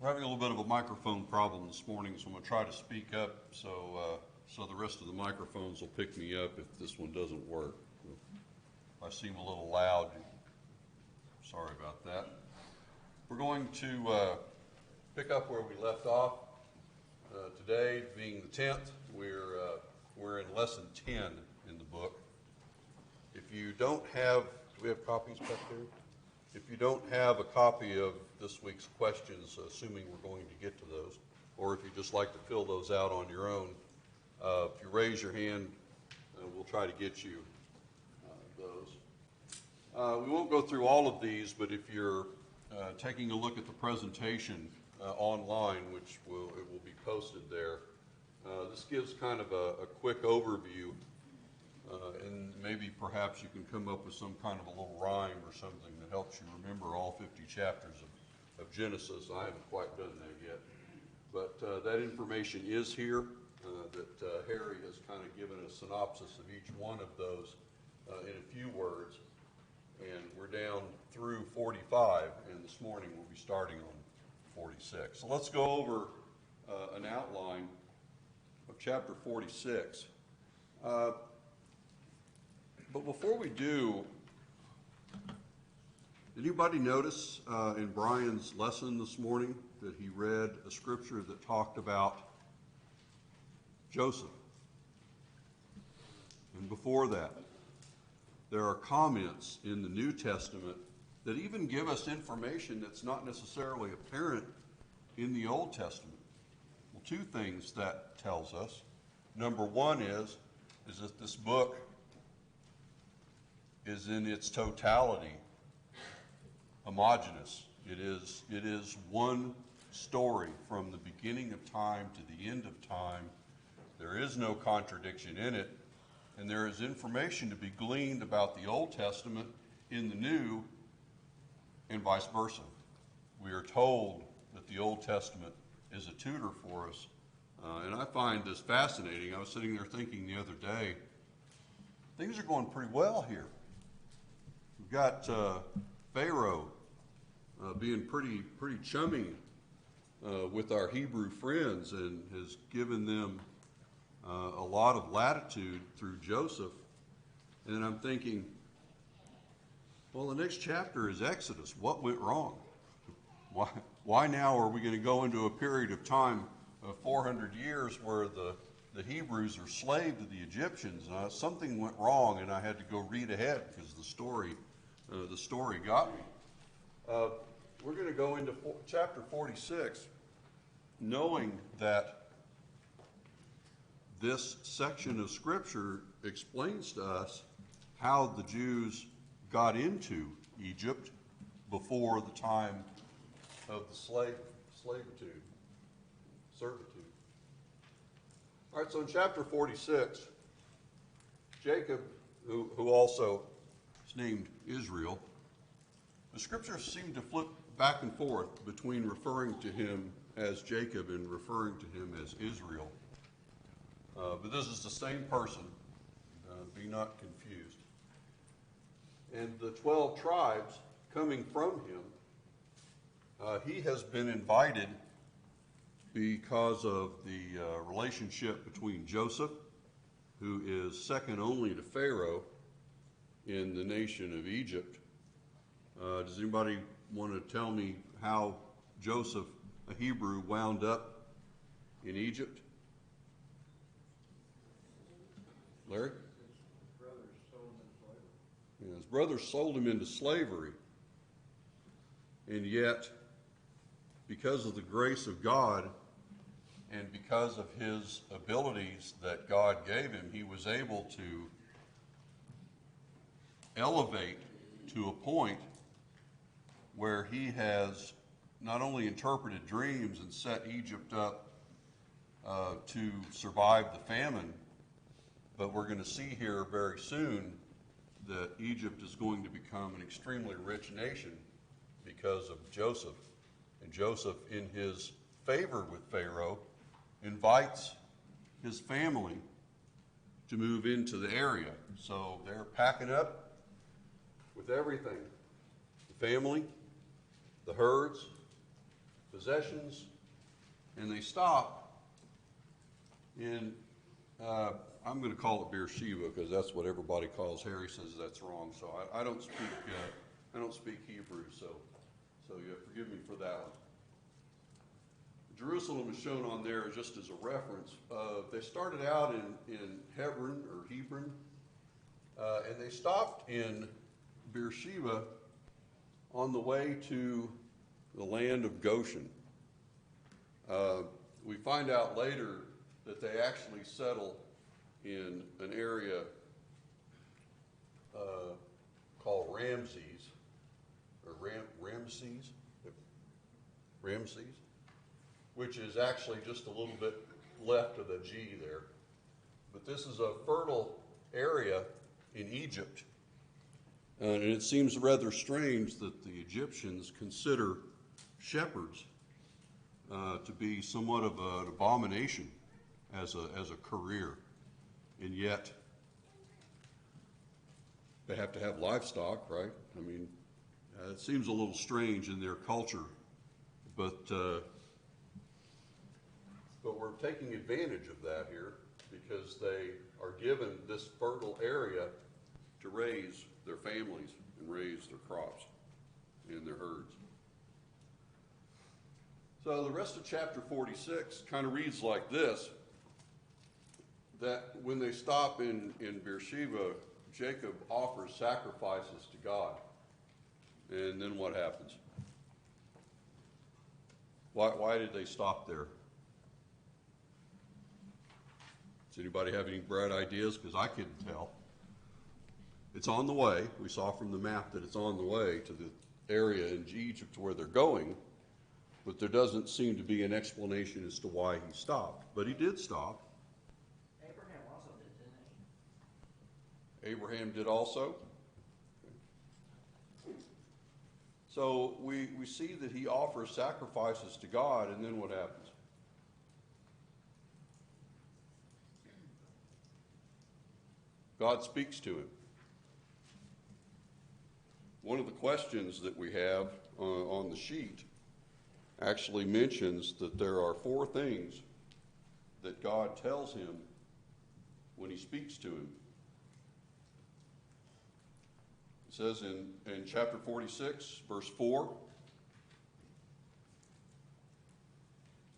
We're having a little bit of a microphone problem this morning, so I'm going to try to speak up so the rest of the microphones will pick me up if this one doesn't work. If I seem a little loud, sorry about that. We're going to pick up where we left off today, being the 10th. We're in lesson 10 in the book. If you don't have, do we have copies back there? If you don't have a copy of this week's questions, assuming we're going to get to those, or if you just like to fill those out on your own, if you raise your hand, we'll try to get you those. We won't go through all of these, but if you're taking a look at the presentation online, which it will be posted there, this gives kind of a quick overview. And maybe perhaps you can come up with some kind of a little rhyme or something that helps you remember all 50 chapters of Genesis. I haven't quite done that yet. But that information is here, that Harry has kind of given a synopsis of each one of those in a few words. And we're down through 45, and this morning we'll be starting on 46. So let's go over an outline of chapter 46. But before we do, did anybody notice in Brian's lesson this morning that he read a scripture that talked about Joseph? And before that, there are comments in the New Testament that even give us information that's not necessarily apparent in the Old Testament. Well, two things that tells us. Number one is that this book is in its totality homogeneous. It is one story from the beginning of time to the end of time. There is no contradiction in it, and there is information to be gleaned about the Old Testament in the New, and vice versa. We are told that the Old Testament is a tutor for us, and I find this fascinating. I was sitting there thinking the other day, things are going pretty well here. We've got Pharaoh being pretty chummy with our Hebrew friends and has given them a lot of latitude through Joseph. And then I'm thinking, well, the next chapter is Exodus. What went wrong? Why now are we going to go into a period of time of 400 years where the Hebrews are slave to the Egyptians? Something went wrong, and I had to go read ahead because the story got me. We're going to go into chapter 46, knowing that this section of Scripture explains to us how the Jews got into Egypt before the time of the servitude. All right, so in chapter 46, Jacob, who also is named Israel, the scriptures seem to flip back and forth between referring to him as Jacob and referring to him as Israel. But this is the same person. Be not confused. And the 12 tribes coming from him, he has been invited because of the relationship between Joseph, who is second only to Pharaoh in the nation of Egypt. Does anybody want to tell me how Joseph, a Hebrew, wound up in Egypt? Larry? His brothers sold him into slavery. And yet, because of the grace of God and because of his abilities that God gave him, he was able to elevate to a point where he has not only interpreted dreams and set Egypt up to survive the famine, but we're going to see here very soon that Egypt is going to become an extremely rich nation because of Joseph. And Joseph, in his favor with Pharaoh, invites his family to move into the area. So they're packing up with everything. The family, the herds, possessions, and they stop in, I'm going to call it Beersheba because that's what everybody calls. Harry says that's wrong, so I don't speak Hebrew, so you forgive me for that one. Jerusalem is shown on there just as a reference. They started out in Hebron, and they stopped in Beersheba on the way to the land of Goshen. We find out later that they actually settle in an area called Ramses, which is actually just a little bit left of the G there. But this is a fertile area in Egypt. And it seems rather strange that the Egyptians consider shepherds to be somewhat of an abomination as a career. And yet, they have to have livestock, right? I mean, it seems a little strange in their culture, but we're taking advantage of that here because they are given this fertile area to raise their families and raise their crops and their herds. So the rest of chapter 46 kind of reads like this, that when they stop in Beersheba, Jacob offers sacrifices to God. And then what happens? Why did they stop there? Does anybody have any bright ideas? Because I couldn't tell. It's on the way. We saw from the map that it's on the way to the area in Egypt where they're going, but there doesn't seem to be an explanation as to why he stopped. But he did stop. Abraham also did, didn't he? Abraham did also. So we see that he offers sacrifices to God, and then what happens? God speaks to him. One of the questions that we have on the sheet actually mentions that there are 4 things that God tells him when he speaks to him. It says in chapter 46, verse 4,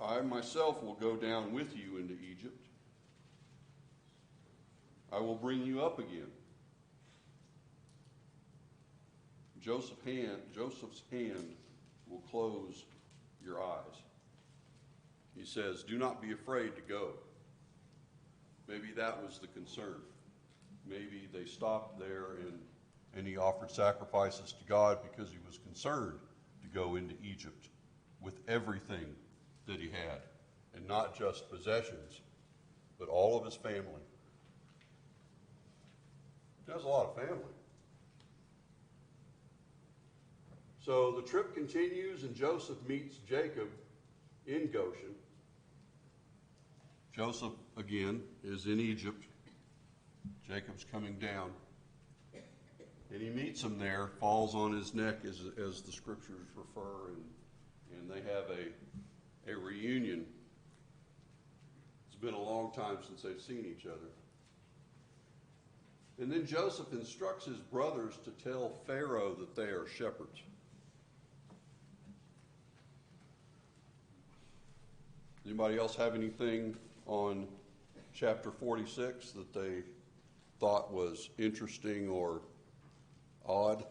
I myself will go down with you into Egypt. I will bring you up again. Joseph's hand will close your eyes. He says, do not be afraid to go. Maybe that was the concern. Maybe they stopped there and he offered sacrifices to God because he was concerned to go into Egypt with everything that he had, and not just possessions, but all of his family. He has a lot of family. So the trip continues, and Joseph meets Jacob in Goshen. Joseph, again, is in Egypt. Jacob's coming down. And he meets him there, falls on his neck as the scriptures refer, and they have a reunion. It's been a long time since they've seen each other. And then Joseph instructs his brothers to tell Pharaoh that they are shepherds. Anybody else have anything on chapter 46 that they thought was interesting or odd?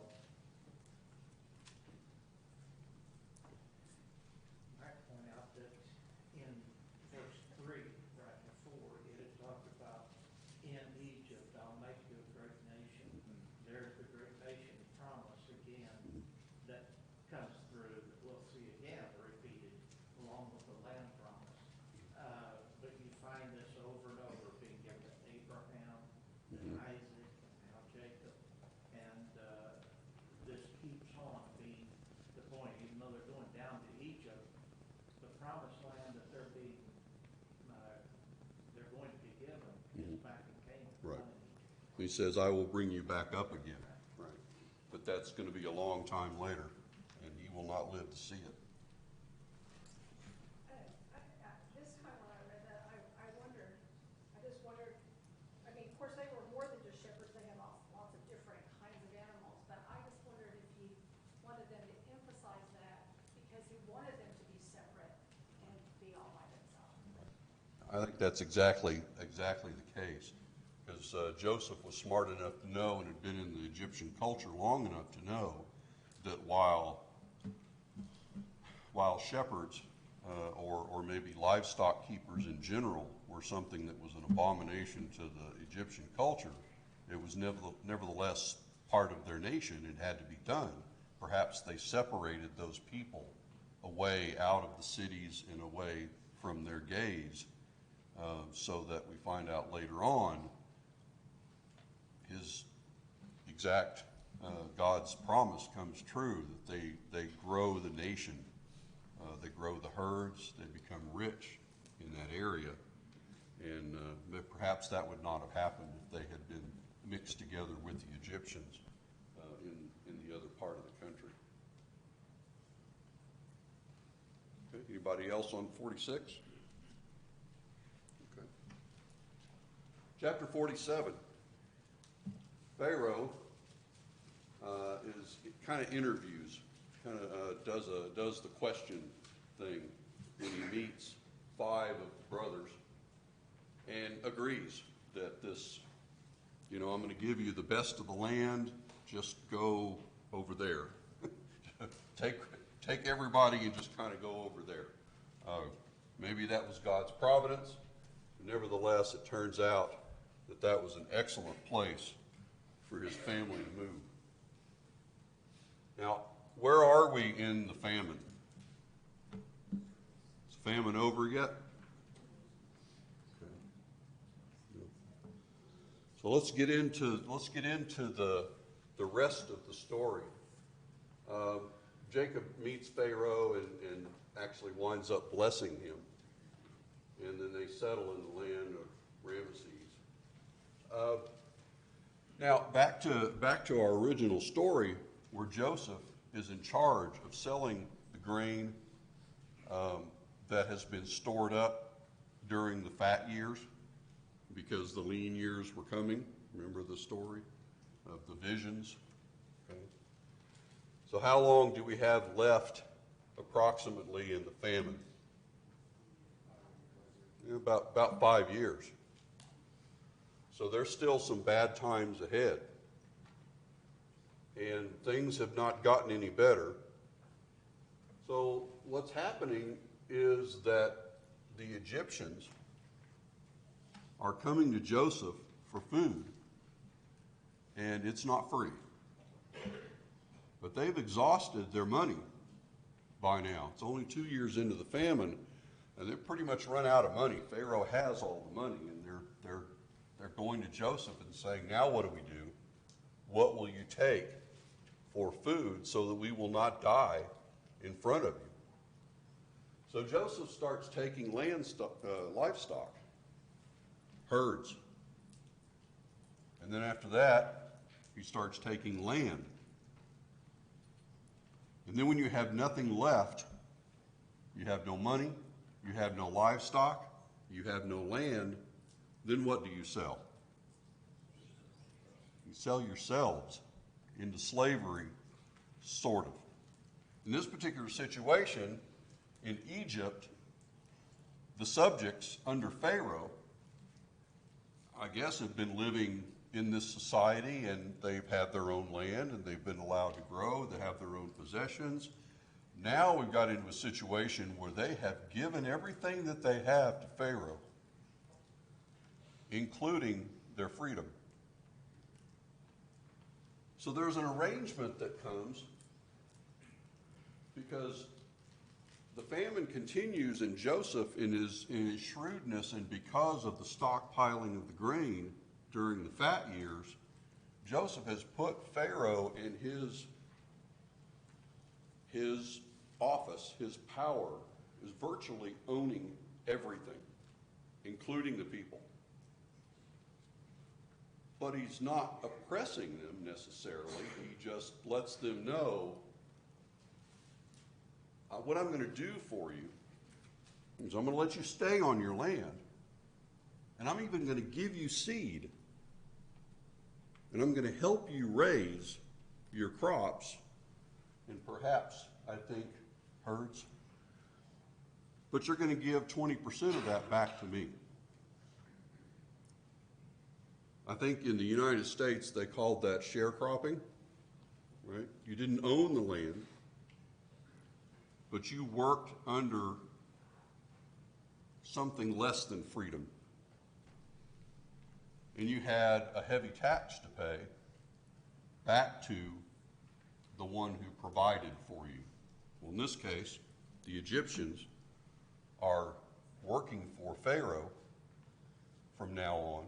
I point out that in verse 3, right before, it had talked about, in Egypt I'll make you a great nation. There's the great nation promise again that comes through, that we'll see again repeated along with the land promise. But you find this over and over being given to Abraham and Isaac and now Jacob. And this keeps on being the point, even though they're going down to Egypt, the promised land that they're going to be given is back in Canaan. Right. He says, I will bring you back up again. Right. But that's going to be a long time later, and he will not live to see it. I think that's exactly the case. Because Joseph was smart enough to know and had been in the Egyptian culture long enough to know that while shepherds or maybe livestock keepers in general were something that was an abomination to the Egyptian culture, it was nevertheless part of their nation. It had to be done. Perhaps they separated those people away out of the cities and away from their gaze, so that we find out later on his exact God's promise comes true, that they grow the nation, they grow the herds, they become rich in that area, and perhaps that would not have happened if they had been mixed together with the Egyptians in the other part of the country. Okay, anybody else on 46? Okay. Chapter 47. Pharaoh kind of interviews, does the question thing when he meets 5 of the brothers and agrees that this, I'm going to give you the best of the land, just go over there. Take everybody and just kind of go over there. Maybe that was God's providence. Nevertheless, it turns out that was an excellent place for his family to move. Now, where are we in the famine? Is famine over yet? Okay. So let's get into the rest of the story. Jacob meets Pharaoh and actually winds up blessing him, and then they settle in the land of Ramesses. Now, back to our original story, where Joseph is in charge of selling the grain that has been stored up during the fat years, because the lean years were coming. Remember the story of the visions? Okay. So how long do we have left approximately in the famine? About 5 years. So there's still some bad times ahead. And things have not gotten any better. So what's happening is that the Egyptians are coming to Joseph for food, and it's not free. But they've exhausted their money by now. It's only 2 years into the famine, and they've pretty much run out of money. Pharaoh has all the money, and they're going to Joseph and saying, now what do we do? What will you take for food so that we will not die in front of you? So Joseph starts taking livestock, herds. And then after that, he starts taking land. And then when you have nothing left, you have no money, you have no livestock, you have no land, then what do you sell? You sell yourselves into slavery, sort of. In this particular situation, in Egypt, the subjects under Pharaoh, I guess, have been living in this society, and they've had their own land, and they've been allowed to grow, they have their own possessions. Now we've got into a situation where they have given everything that they have to Pharaoh, including their freedom. So there's an arrangement that comes, because the famine continues, and Joseph, in his shrewdness, and because of the stockpiling of the grain during the fat years, Joseph has put Pharaoh in his office, his power, is virtually owning everything, including the people. But he's not oppressing them necessarily. He just lets them know, what I'm going to do for you is I'm going to let you stay on your land, and I'm even going to give you seed, and I'm going to help you raise your crops, and perhaps, I think, herds. but you're going to give 20% of that back to me. I think in the United States they called that sharecropping, right? You didn't own the land, but you worked under something less than freedom. And you had a heavy tax to pay back to the one who provided for you. Well, in this case, the Egyptians are working for Pharaoh from now on,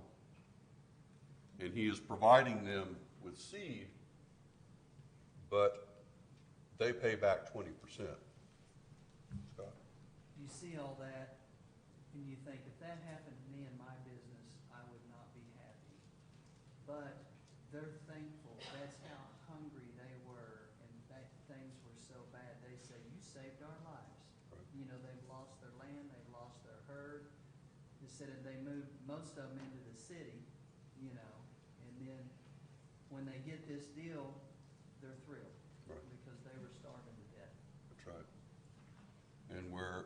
and he is providing them with seed, but they pay back 20%. Scott? You see all that, and you think, if that happened to me in my business, I would not be happy. But they're thankful. That's how hungry they were, and that things were so bad. They say, you saved our lives. Right. You know, they've lost their land, they've lost their herd. They said they moved most of them into the city, you know, and then when they get this deal, they're thrilled. Right. Because they were starving to death. That's right. And we're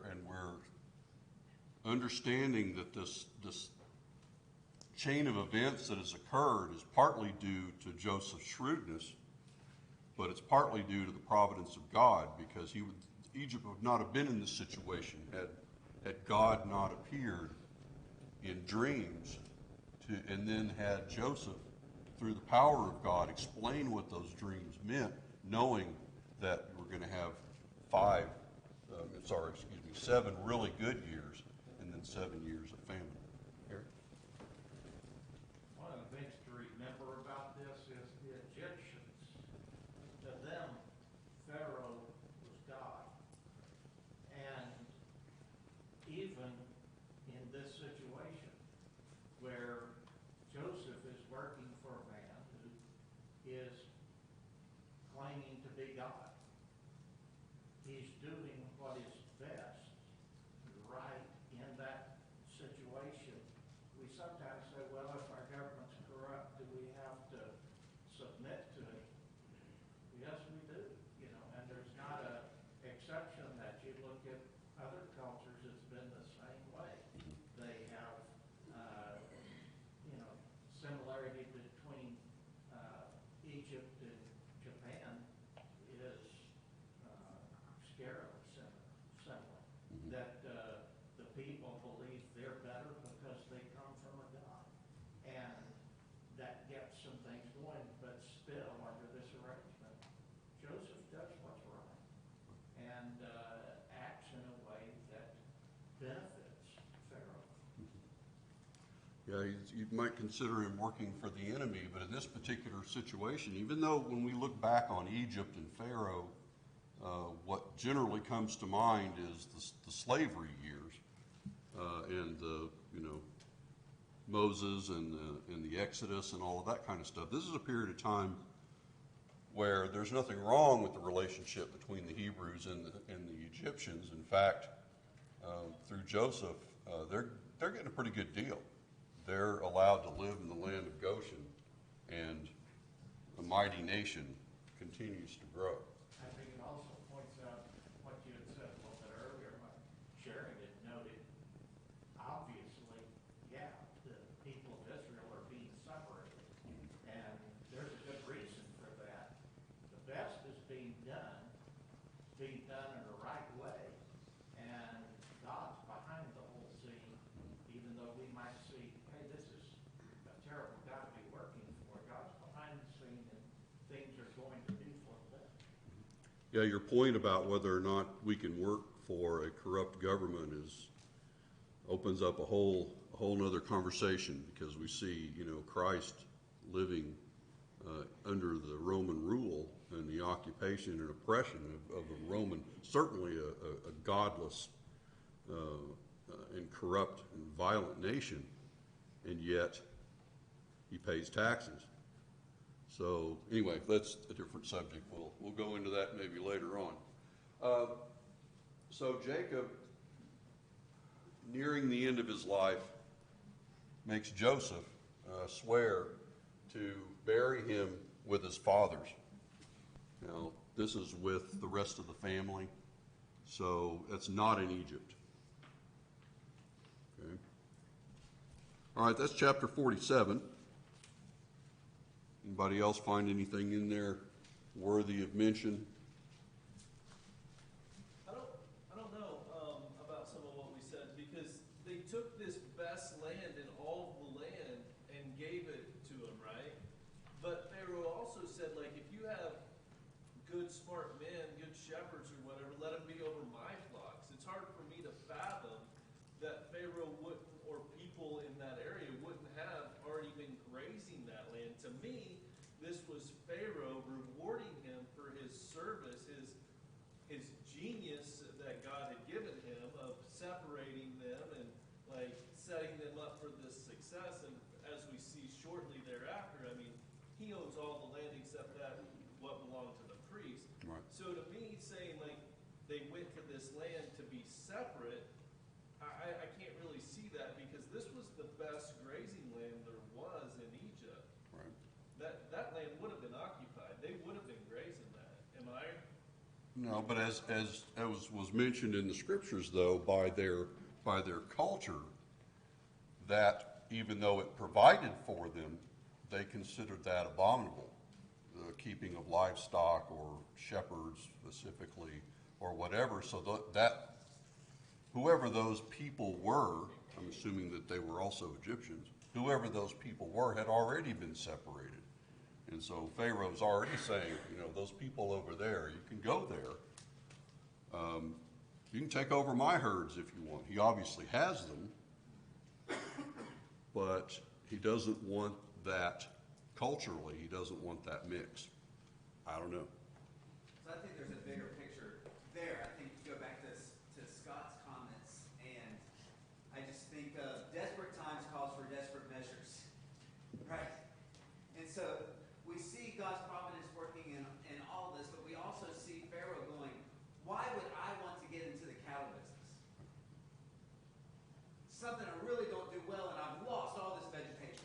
understanding that this chain of events that has occurred is partly due to Joseph's shrewdness, but it's partly due to the providence of God, because Egypt would not have been in this situation had God not appeared in dreams and then had Joseph, through the power of God, explain what those dreams meant, knowing that we're going to have 7 really good years and then 7 years of famine. Eric? One of the things to remember about this is the Egyptians, to them, Pharaoh was God. And even in this situation where Joseph is working for a man who is claiming to be God, he's doing what is best, right, in that situation. We sometimes say, well, if our government's corrupt, do we have to submit to it? Yes, we do, you know, and there's not an exception that you look at other cultures, it's been the same way. They have, similarity between Egypt and Japan is scarily similar. That the people believe they're better because they come from a God. And that gets some things going, but still, under this arrangement, Joseph does what's right and acts in a way that benefits Pharaoh. Yeah, you might consider him working for the enemy, but in this particular situation, even though when we look back on Egypt and Pharaoh, what generally comes to mind is the slavery years and Moses and the Exodus and all of that kind of stuff. This is a period of time where there's nothing wrong with the relationship between the Hebrews and the Egyptians. In fact, through Joseph, they're getting a pretty good deal. They're allowed to live in the land of Goshen, and the mighty nation continues to grow. I think it also points out what you had said a little bit earlier, like sharing it noted, obviously, yeah, the people of Israel are being separated, and there's a good reason for that. The best is being done in the right way, and God's behind the whole scene, even though we might see, hey, this is a terrible God to be working for. God's behind the scene, and things are going to be for the best. Yeah, your point about whether or not we can work for a corrupt government opens up a whole nother conversation, because we see, Christ living under the Roman rule and the occupation and oppression of a Roman, certainly a godless and corrupt and violent nation, and yet he pays taxes. So anyway, that's a different subject. We'll go into that maybe later on. So Jacob, nearing the end of his life, makes Joseph swear to bury him with his fathers. Now, this is with the rest of the family, so it's not in Egypt. Okay. All right, that's chapter 47. Anybody else find anything in there worthy of mention? I don't know about some of what we said, because they took this best land in all of the land and gave it to them, right? But Pharaoh also said, like, if you have good, smart men, good shepherds or whatever, let them be over my flocks. It's hard for me to fathom that Pharaoh wouldn't, or people in that area wouldn't have already been grazing that land. To me, this was Pharaoh rewarding him for his service, his genius that God had given him of separating them and like setting them up for this success. And as we see shortly thereafter, I mean, he owns all the land except that what belonged to the priest. Right. So to me, saying like they went to this land to be separate, I can't really see that, because this was the best grazing land there was in Egypt. Right. That land would have been occupied. They would have been grazing that. Am I? No, but as was mentioned in the scriptures, though, by their culture, that even though it provided for them, they considered that abominable, the keeping of livestock or shepherds specifically or whatever. So that whoever those people were, I'm assuming that they were also Egyptians, whoever those people were had already been separated. And so Pharaoh's already saying, you know, those people over there, you can go there. You can take over my herds if you want. He obviously has them, but he doesn't want that culturally. He doesn't want that mix. I don't know. So I think there's a bigger picture there. I think you go back to Scott's comments, and I just think desperate times calls for desperate measures, right? And so we see God's providence working in all this, but we also see Pharaoh going, why would I want to get into the cattle business? Something I really don't do well, and I've lost all this vegetation.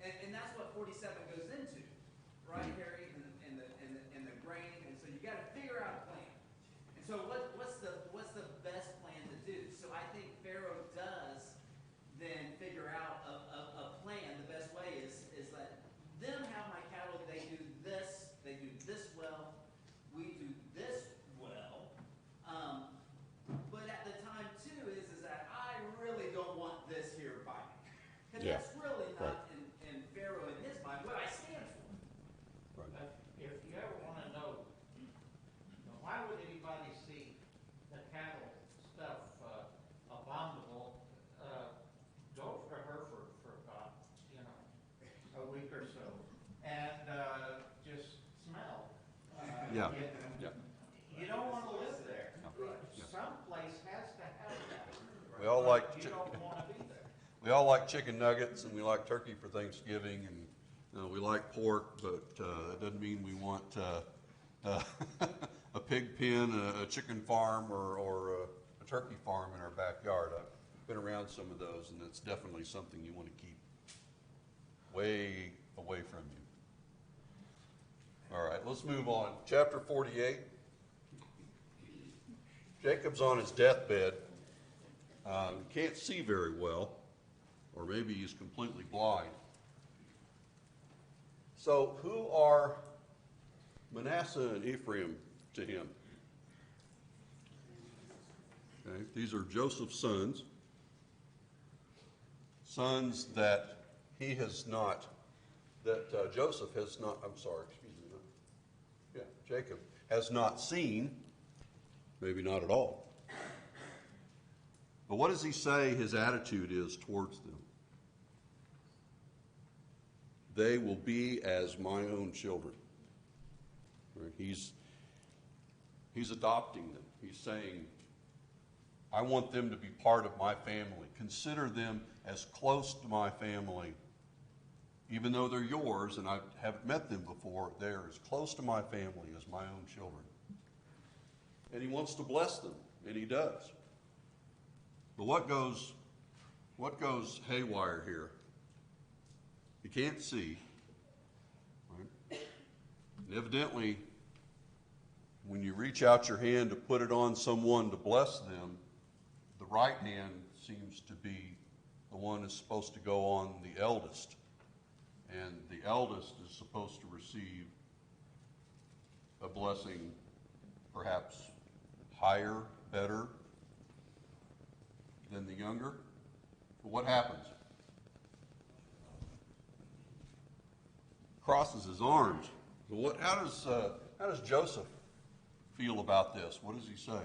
And that's what 47 goes into, right, Harry, and the grain. And so you got to figure out a plan. And so what's the best plan to do? So I think Pharaoh does then figure out a plan. The best way is let them have my cattle. They do this well. We do this well. But at the time too is that I really don't want this here by me. Because Yeah. that's really not in Pharaoh in his mind what I stand for. Right. But if you ever want to know, why would anybody see the cattle stuff abominable, go to Hereford for about, a week or so, and just smell. Yeah. You, Yeah. you don't want to live there. Yeah. Some place has to have that. We all like You don't want to be there. We all like chicken nuggets, and we like turkey for Thanksgiving, and we like pork, but that doesn't mean we want a pig pen, a chicken farm, or a turkey farm in our backyard. I've been around some of those, and it's definitely something you want to keep way away from you. All right, let's move on. Chapter 48. Jacob's on his deathbed. He can't see very well, or maybe he's completely blind. So who are Manasseh and Ephraim to him? Okay, these are Joseph's sons that he has not, that Joseph has not, Jacob has not seen, maybe not at all. But what does he say his attitude is towards them? They will be as my own children. Right? He's adopting them. He's saying, I want them to be part of my family. Consider them as close to my family. Even though they're yours and I haven't met them before, they're as close to my family as my own children. And he wants to bless them, and he does. But what goes haywire here? You can't see. Right? And evidently, when you reach out your hand to put it on someone to bless them, the right hand seems to be the one that's supposed to go on the eldest. And the eldest is supposed to receive a blessing perhaps higher, better than the younger. But what happens? Crosses his arms. So how does Joseph feel about this? What does he say?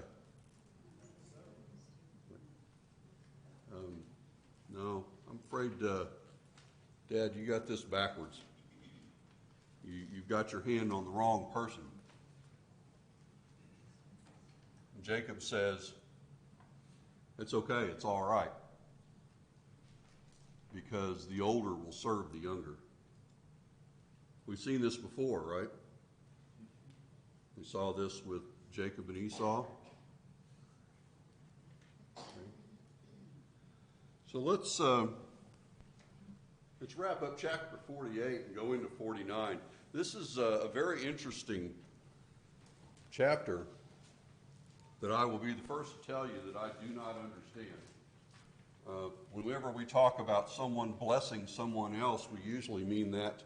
No, I'm afraid, Dad, you got this backwards. You've got your hand on the wrong person. And Jacob says, it's okay, it's all right, because the older will serve the younger. We've seen this before, right? We saw this with Jacob and Esau. So let's wrap up chapter 48 and go into 49. This is a very interesting chapter that I will be the first to tell you that I do not understand. Whenever we talk about someone blessing someone else, we usually mean that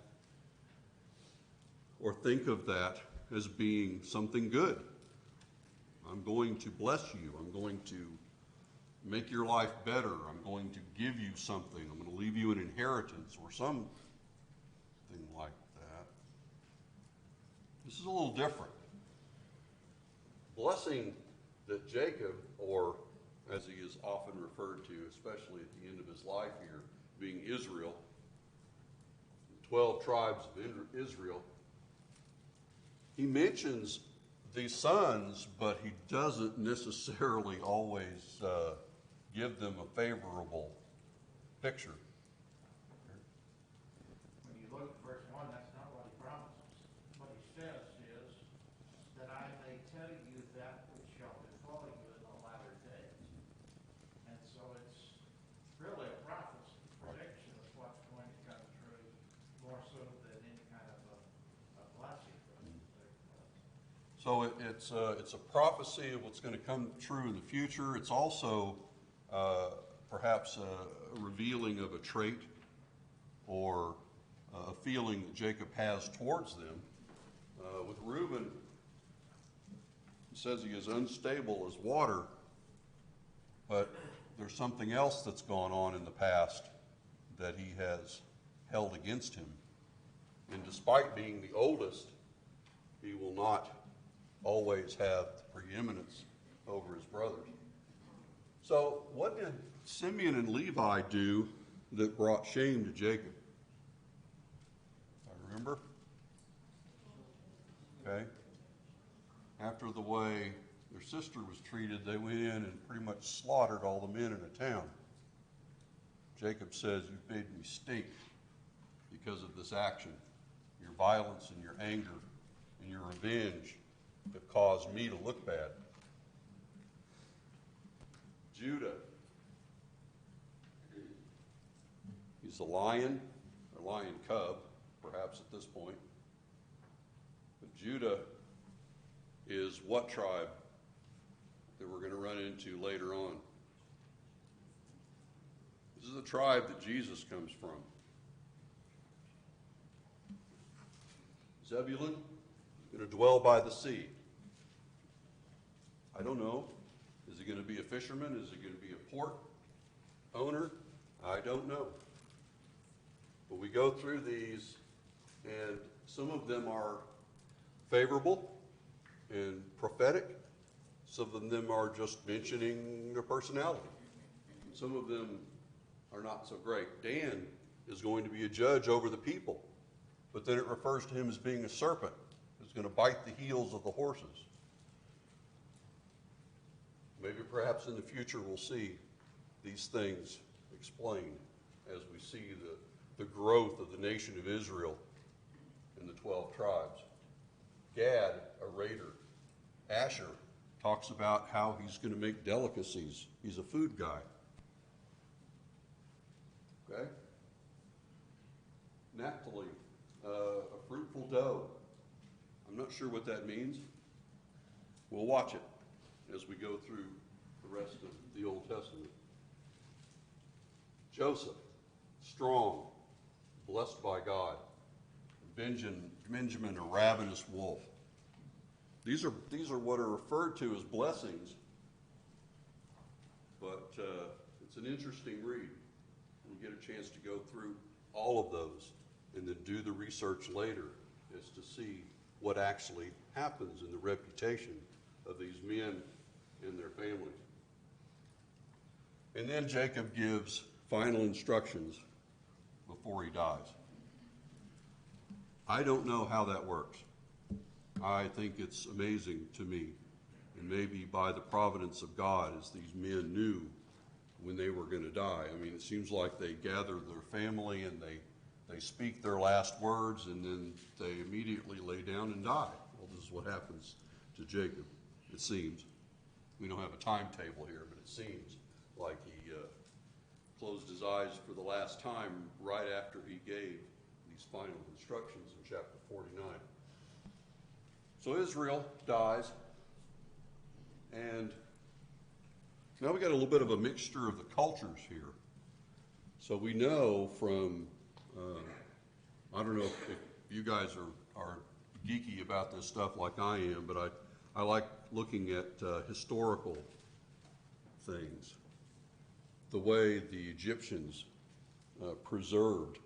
or think of that as being something good. I'm going to bless you. I'm going to make your life better. I'm going to give you something. I'm going to leave you an inheritance or something like that. This is a little different. Blessing that Jacob, or as he is often referred to, especially at the end of his life here, being Israel, 12 tribes of Israel, he mentions the sons, but he doesn't necessarily always give them a favorable picture. When you look at verse 1, that's not what he promises. What he says is that I may tell you that which shall befall you in the latter days. And so it's really a prophecy, prediction of what's going to come true, more so than any kind of a blessing for us to take place. So it's a prophecy of what's going to come true in the future. It's also perhaps a revealing of a trait or a feeling that Jacob has towards them. With Reuben, it says he is unstable as water, but there's something else that's gone on in the past that he has held against him. And despite being the oldest, he will not always have the preeminence over his brothers. So what did Simeon and Levi do that brought shame to Jacob? I remember. Okay. After the way their sister was treated, they went in and pretty much slaughtered all the men in the town. Jacob says, "You've made me stink because of this action. Your violence and your anger and your revenge have caused me to look bad." Judah, he's a lion, or lion cub, perhaps at this point. But Judah is what tribe that we're going to run into later on? This is the tribe that Jesus comes from. Zebulun is going to dwell by the sea. I don't know. Is he going to be a fisherman? Is he going to be a port owner? I don't know. But we go through these, and some of them are favorable and prophetic. Some of them are just mentioning their personality. Some of them are not so great. Dan is going to be a judge over the people, but then it refers to him as being a serpent who's going to bite the heels of the horses. Maybe perhaps in the future we'll see these things explained as we see the growth of the nation of Israel in the 12 tribes. Gad, a raider. Asher talks about how he's going to make delicacies. He's a food guy. Okay? Naphtali, a fruitful doe. I'm not sure what that means. We'll watch it as we go through the rest of the Old Testament. Joseph, strong, blessed by God. Benjamin, a ravenous wolf. These are what are referred to as blessings, but it's an interesting read. You get a chance to go through all of those and then do the research later as to see what actually happens in the reputation of these men and their families. And then Jacob gives final instructions before he dies. I don't know how that works. I think it's amazing to me, and maybe by the providence of God, as these men knew when they were going to die. I mean, it seems like they gather their family and they speak their last words, and then they immediately lay down and die. Well, this is what happens to Jacob, it seems. We don't have a timetable here, but it seems like he closed his eyes for the last time right after he gave these final instructions in chapter 49. So Israel dies, and now we got a little bit of a mixture of the cultures here. So we know from, I don't know if you guys are geeky about this stuff like I am, but I like looking at historical things. The way the Egyptians preserved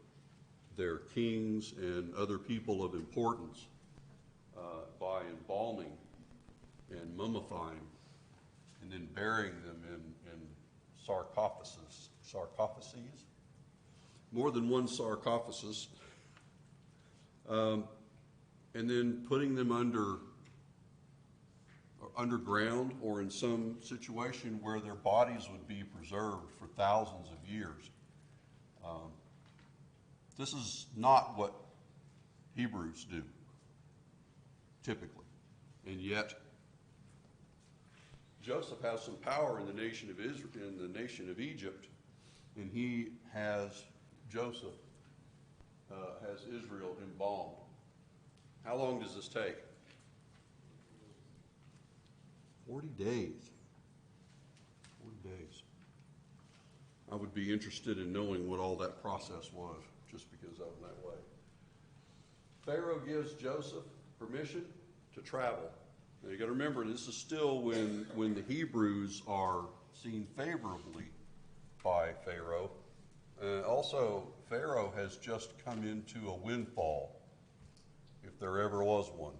their kings and other people of importance by embalming and mummifying and then burying them in sarcophages. More than one sarcophagus. And then putting them underground or in some situation where their bodies would be preserved for thousands of years. This is not what Hebrews do, typically. And yet, Joseph has some power in the nation of Israel, in the nation of Egypt, and he has Joseph, has Israel embalmed. How long does this take? 40 days. 40 days. I would be interested in knowing what all that process was, just because I'm that way. Pharaoh gives Joseph permission to travel. Now you got to remember, this is still when the Hebrews are seen favorably by Pharaoh. Also, Pharaoh has just come into a windfall, if there ever was one.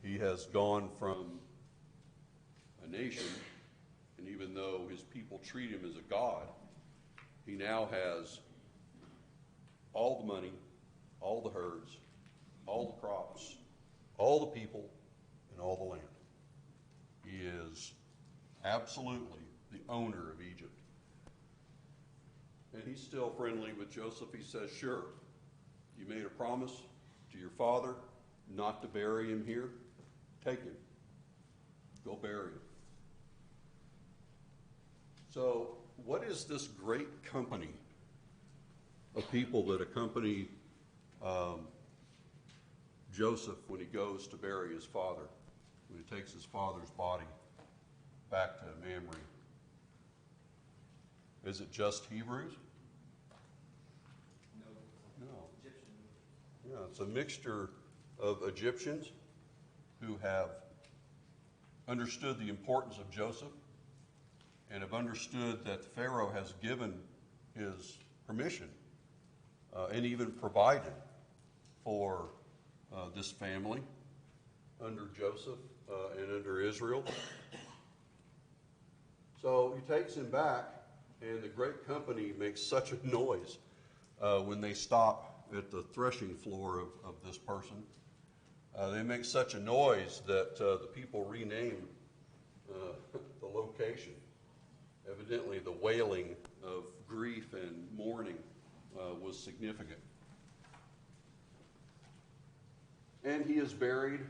He has gone from a nation, and even though his people treat him as a god, he now has all the money, all the herds, all the crops, all the people, and all the land. He is absolutely the owner of Egypt. And he's still friendly with Joseph. He says, sure, you made a promise to your father not to bury him here. Take him. Go bury him. So what is this great company of people that accompany Joseph when he goes to bury his father, when he takes his father's body back to Mamre? Is it just Hebrews? No. Egyptian. Yeah, it's a mixture of Egyptians who have understood the importance of Joseph and have understood that Pharaoh has given his permission and even provided for this family under Joseph and under Israel. So he takes him back, and the great company makes such a noise when they stop at the threshing floor of this person. They make such a noise that the people rename the location. Evidently, the wailing of grief and mourning was significant. And he is buried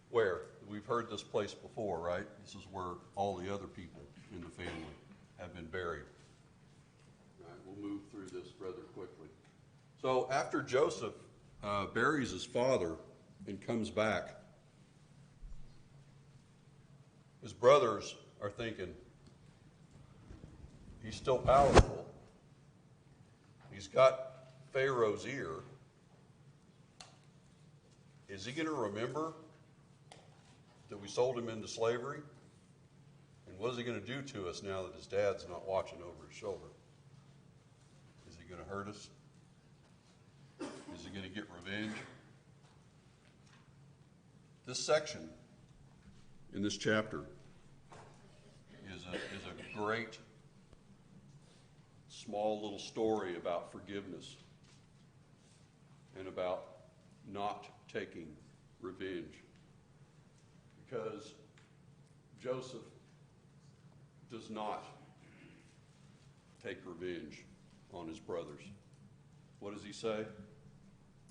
where? We've heard this place before, right? This is where all the other people in the family have been buried. All right, we'll move through this rather quickly. So after Joseph buries his father and comes back, his brothers are thinking, he's still powerful. He's got Pharaoh's ear. Is he going to remember that we sold him into slavery? And what is he going to do to us now that his dad's not watching over his shoulder? Is he going to hurt us? Is he going to get revenge? This section in this chapter is a great small little story about forgiveness and about not taking revenge. Because Joseph does not take revenge on his brothers. What does he say?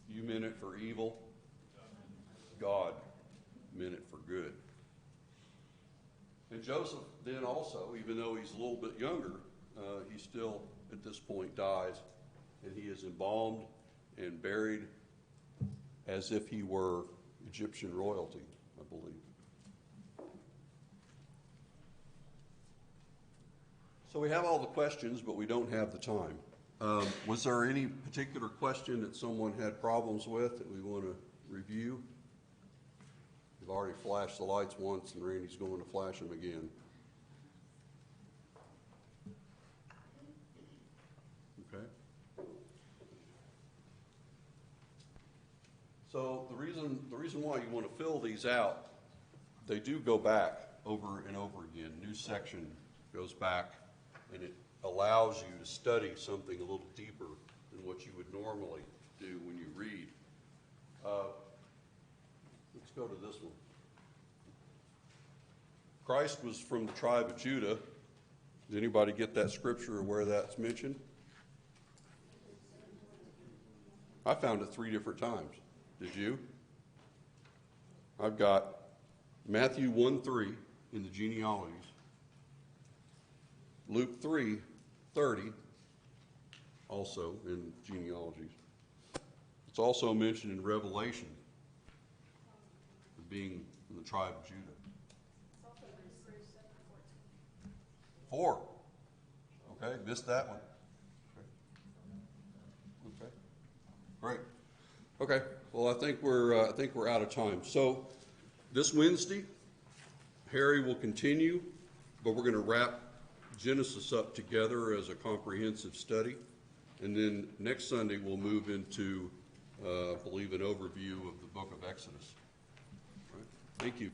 You meant it for evil. God meant it for good. And Joseph then also, even though he's a little bit younger, he still at this point dies, and he is embalmed and buried as if he were Egyptian royalty, I believe. So we have all the questions, but we don't have the time. Was there any particular question that someone had problems with that we want to review? We've already flashed the lights once, and Randy's going to flash them again. Okay. So the reason why you want to fill these out, they do go back over and over again. New section goes back, and it allows you to study something a little deeper than what you would normally do when you read. Let's go to this one. Christ was from the tribe of Judah. Does anybody get that scripture or where that's mentioned? I found it 3 different times. Did you? I've got Matthew 1:3 in the genealogies, Luke 3:30 also in genealogies. It's also mentioned in Revelation, being in the tribe of Judah. 4. Okay, missed that one. Okay, great. Okay, well, I think we're out of time. So this Wednesday, Harry will continue, but we're going to wrap Genesis up together as a comprehensive study, and then next Sunday we'll move into, I believe, an overview of the book of Exodus. All right. Thank you.